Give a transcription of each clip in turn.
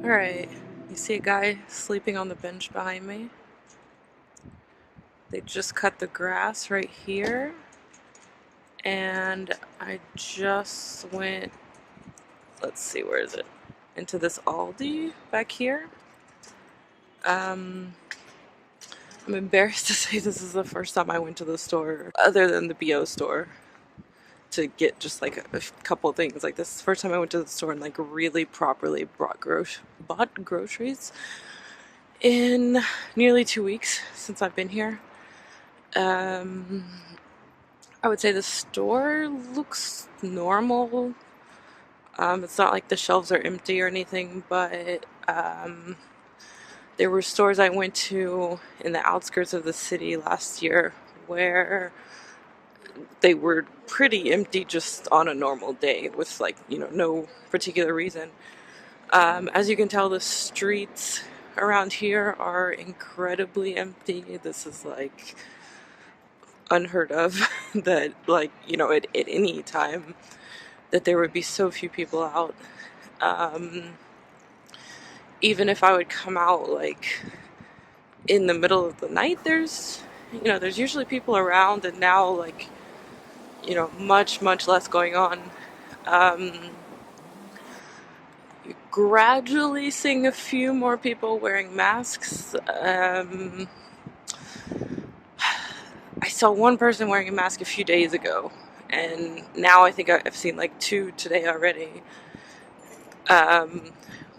Alright, you see a guy sleeping on the bench behind me? They just cut the grass right here, and I just went, let's see, where is it? Into this Aldi back here. I'm embarrassed to say this is the first time I went to the store, other than the BO store, to get just like a couple things. Like, this is the first time I went to the store and like really properly bought groceries in nearly 2 weeks since I've been here. I would say the store looks normal. It's not like the shelves are empty or anything, but there were stores I went to in the outskirts of the city last year where they were pretty empty just on a normal day with, like, no particular reason. As you can tell, the streets around here are incredibly empty. This is like unheard of that, like, at any time that there would be so few people out. Even if I would come out like in the middle of the night, there's usually people around, and now, like, much less going on. You're gradually seeing a few more people wearing masks. I saw one person wearing a mask a few days ago, and now I think I've seen like 2 today already.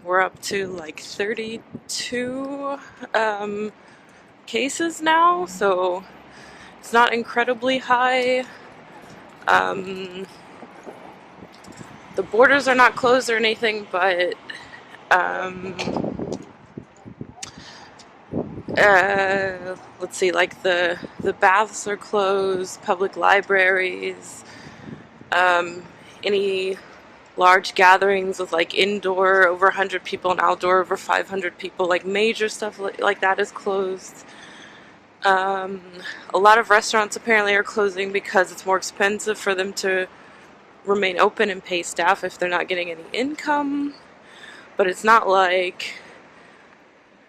We're up to like 32 cases now, so it's not incredibly high. The borders are not closed or anything, but let's see, like the baths are closed, public libraries, any large gatherings with like indoor over 100 people and outdoor over 500 people, like major stuff like that is closed. A lot of restaurants apparently are closing because it's more expensive for them to remain open and pay staff if they're not getting any income. But it's not like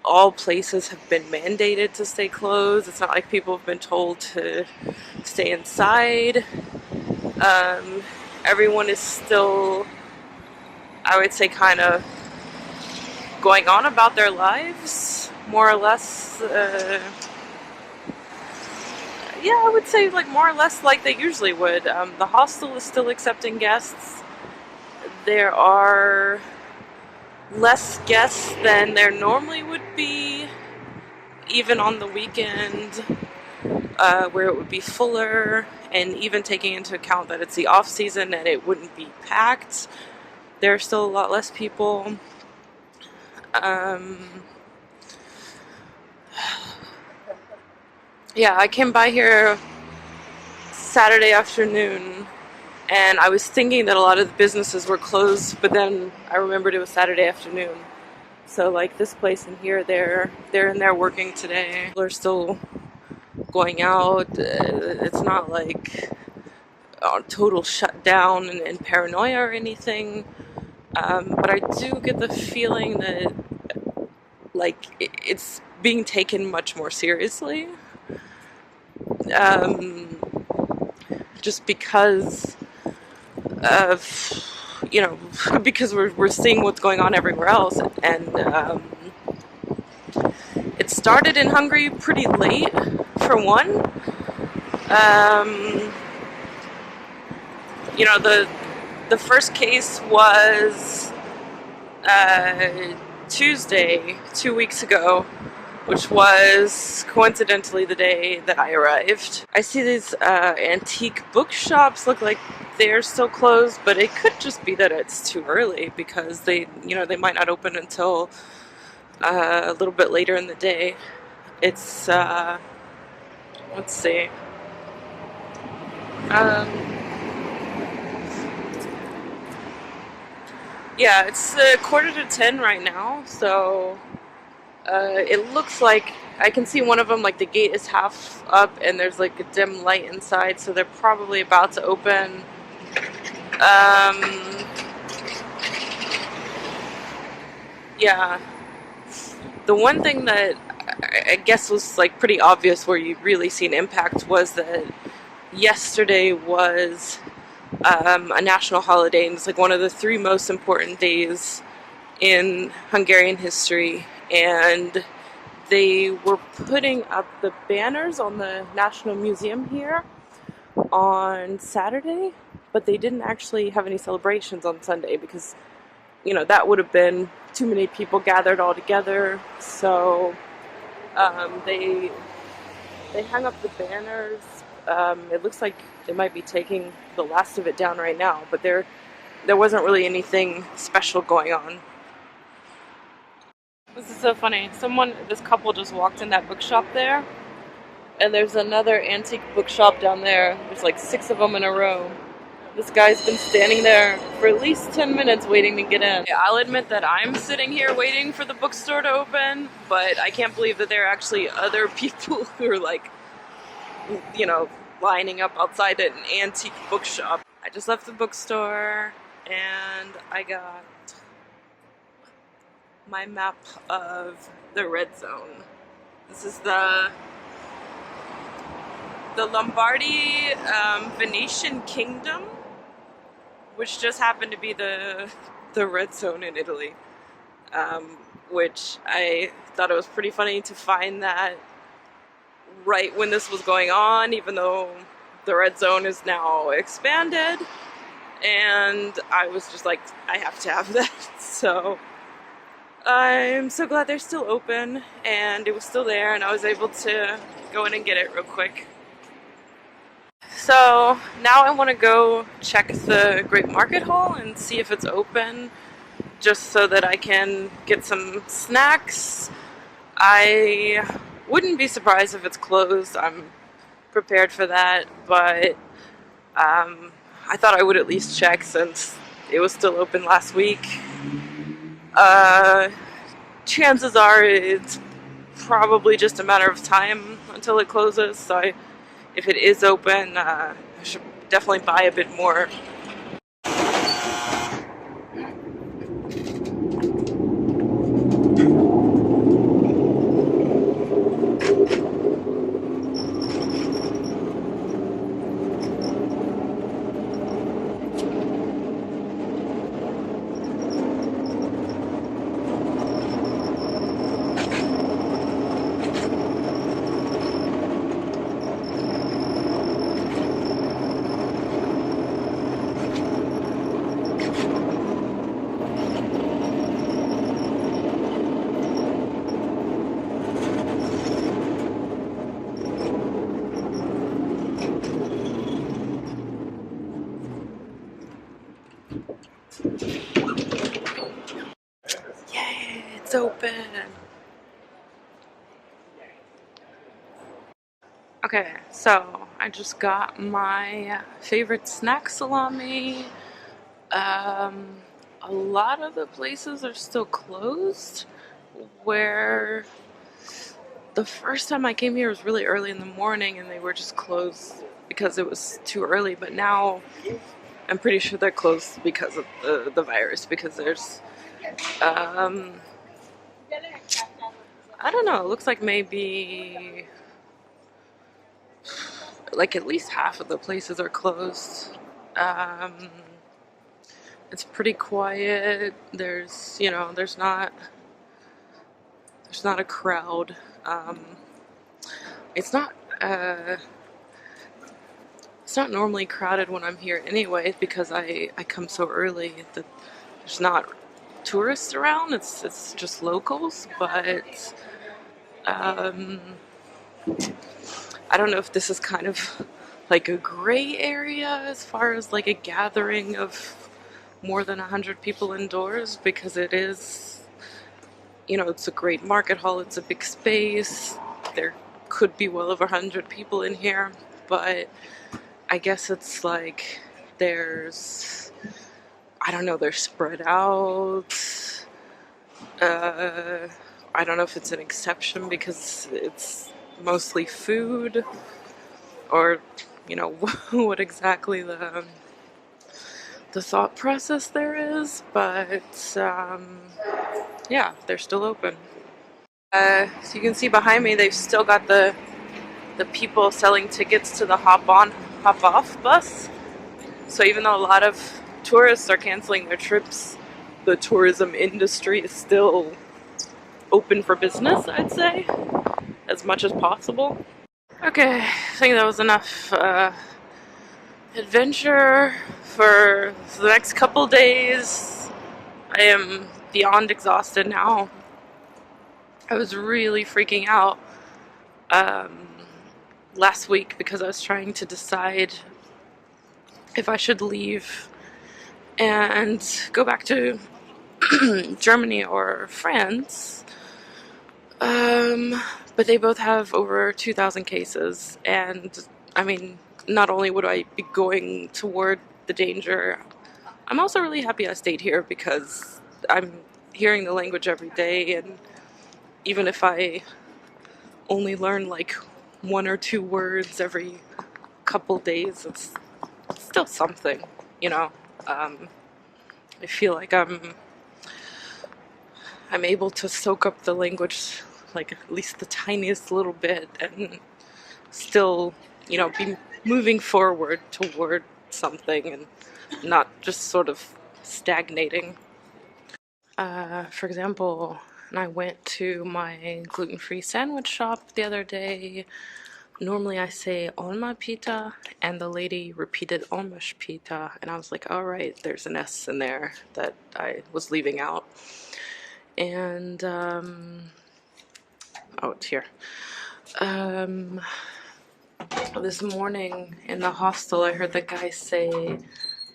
all places have been mandated to stay closed. It's not like people have been told to stay inside. Everyone is still, I would say, kind of going on about their lives, more or less. Yeah, I would say like more or less like they usually would. The hostel is still accepting guests. There are less guests than there normally would be, even on the weekend, where it would be fuller, and even taking into account that it's the off season and it wouldn't be packed, there are still a lot less people. Yeah, I came by here Saturday afternoon, and I was thinking that a lot of the businesses were closed, but then I remembered it was Saturday afternoon. So, like, this place in here, they're in there working today. People are still going out. It's not like a total shutdown and paranoia or anything. But I do get the feeling that, like, it's being taken much more seriously. Just because of, because we're seeing what's going on everywhere else, and it started in Hungary pretty late, for one. The first case was Tuesday, 2 weeks ago, which was coincidentally the day that I arrived. I see these antique bookshops look like they're still closed, but it could just be that it's too early, because they might not open until a little bit later in the day. It's let's see. Yeah, it's 9:45 right now, so it looks like I can see one of them, like the gate is half up and there's like a dim light inside, so they're probably about to open. Yeah. The one thing that I guess was like pretty obvious where you really see an impact was that yesterday was a national holiday, and it's like one of the three most important days in Hungarian history. And they were putting up the banners on the National Museum here on Saturday, but they didn't actually have any celebrations on Sunday because, you know, that would have been too many people gathered all together. So they hung up the banners. It looks like they might be taking the last of it down right now, but there wasn't really anything special going on. This is so funny. This couple just walked in that bookshop there, and there's another antique bookshop down there. There's like 6 of them in a row. This guy's been standing there for at least 10 minutes waiting to get in. I'll admit that I'm sitting here waiting for the bookstore to open, but I can't believe that there are actually other people who are like, you know, lining up outside an antique bookshop. I just left the bookstore and I got my map of the red zone. This is the Lombardy Venetian Kingdom, which just happened to be the red zone in Italy, which I thought it was pretty funny to find that right when this was going on, even though the red zone is now expanded, and I was just like, I have to have that. So I'm so glad they're still open, and it was still there, and I was able to go in and get it real quick. So now I want to go check the Great Market Hall and see if it's open, just so that I can get some snacks. I wouldn't be surprised if it's closed. I'm prepared for that, but I thought I would at least check since it was still open last week. Chances are it's probably just a matter of time until it closes, so if it is open, I should definitely buy a bit more. Yay, it's open! Okay, so I just got my favorite snack salami. A lot of the places are still closed, where the first time I came here was really early in the morning and they were just closed because it was too early, but now I'm pretty sure they're closed because of the virus, because there's I don't know, it looks like maybe like at least half of the places are closed. It's pretty quiet. There's not a crowd. It's not it's not normally crowded when I'm here anyway, because I come so early that there's not tourists around. It's just locals, but I don't know if this is kind of like a gray area as far as like a gathering of more than 100 people indoors, because it is, it's a great market hall, it's a big space, there could be well over 100 people in here, but I guess it's like I don't know, they're spread out. I don't know if it's an exception because it's mostly food, or what exactly the thought process there is, but yeah, they're still open. So you can see behind me, they've still got the people selling tickets to the hop on, hop off bus. So even though a lot of tourists are canceling their trips, the tourism industry is still open for business, I'd say, as much as possible. Okay, I think that was enough adventure for the next couple days. I am beyond exhausted now. I was really freaking out last week because I was trying to decide if I should leave and go back to Germany or France. But they both have over 2,000 cases, and I mean, not only would I be going toward the danger, I'm also really happy I stayed here because I'm hearing the language every day, and even if I only learn like 1 or 2 words every couple days, it's still something, you know. I feel like I'm able to soak up the language like at least the tiniest little bit and still, you know, be moving forward toward something and not just sort of stagnating. For example, I went to my gluten-free sandwich shop the other day. Normally I say olma pita, and the lady repeated olmash pita, and I was like, all right, there's an S in there that I was leaving out. And, oh, it's here. This morning in the hostel, I heard the guy say,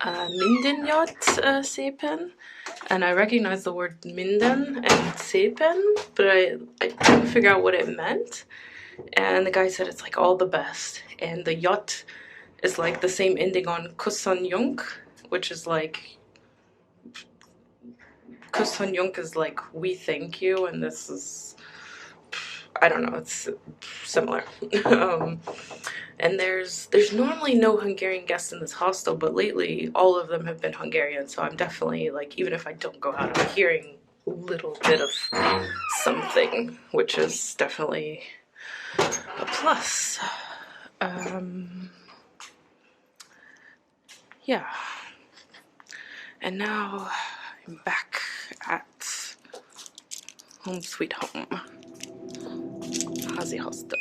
Mindenjat szépen, and I recognized the word minden and szépen, but I couldn't figure out what it meant. And the guy said it's like all the best, and the yacht is like the same ending on köszönjünk, which is like köszönjünk is like we thank you, and this is, I don't know, it's similar. And there's normally no Hungarian guests in this hostel, but lately all of them have been Hungarian, so I'm definitely, like, even if I don't go out, I'm hearing a little bit of something, which is definitely a plus. Yeah. And now I'm back at home sweet home. Hazy hostel.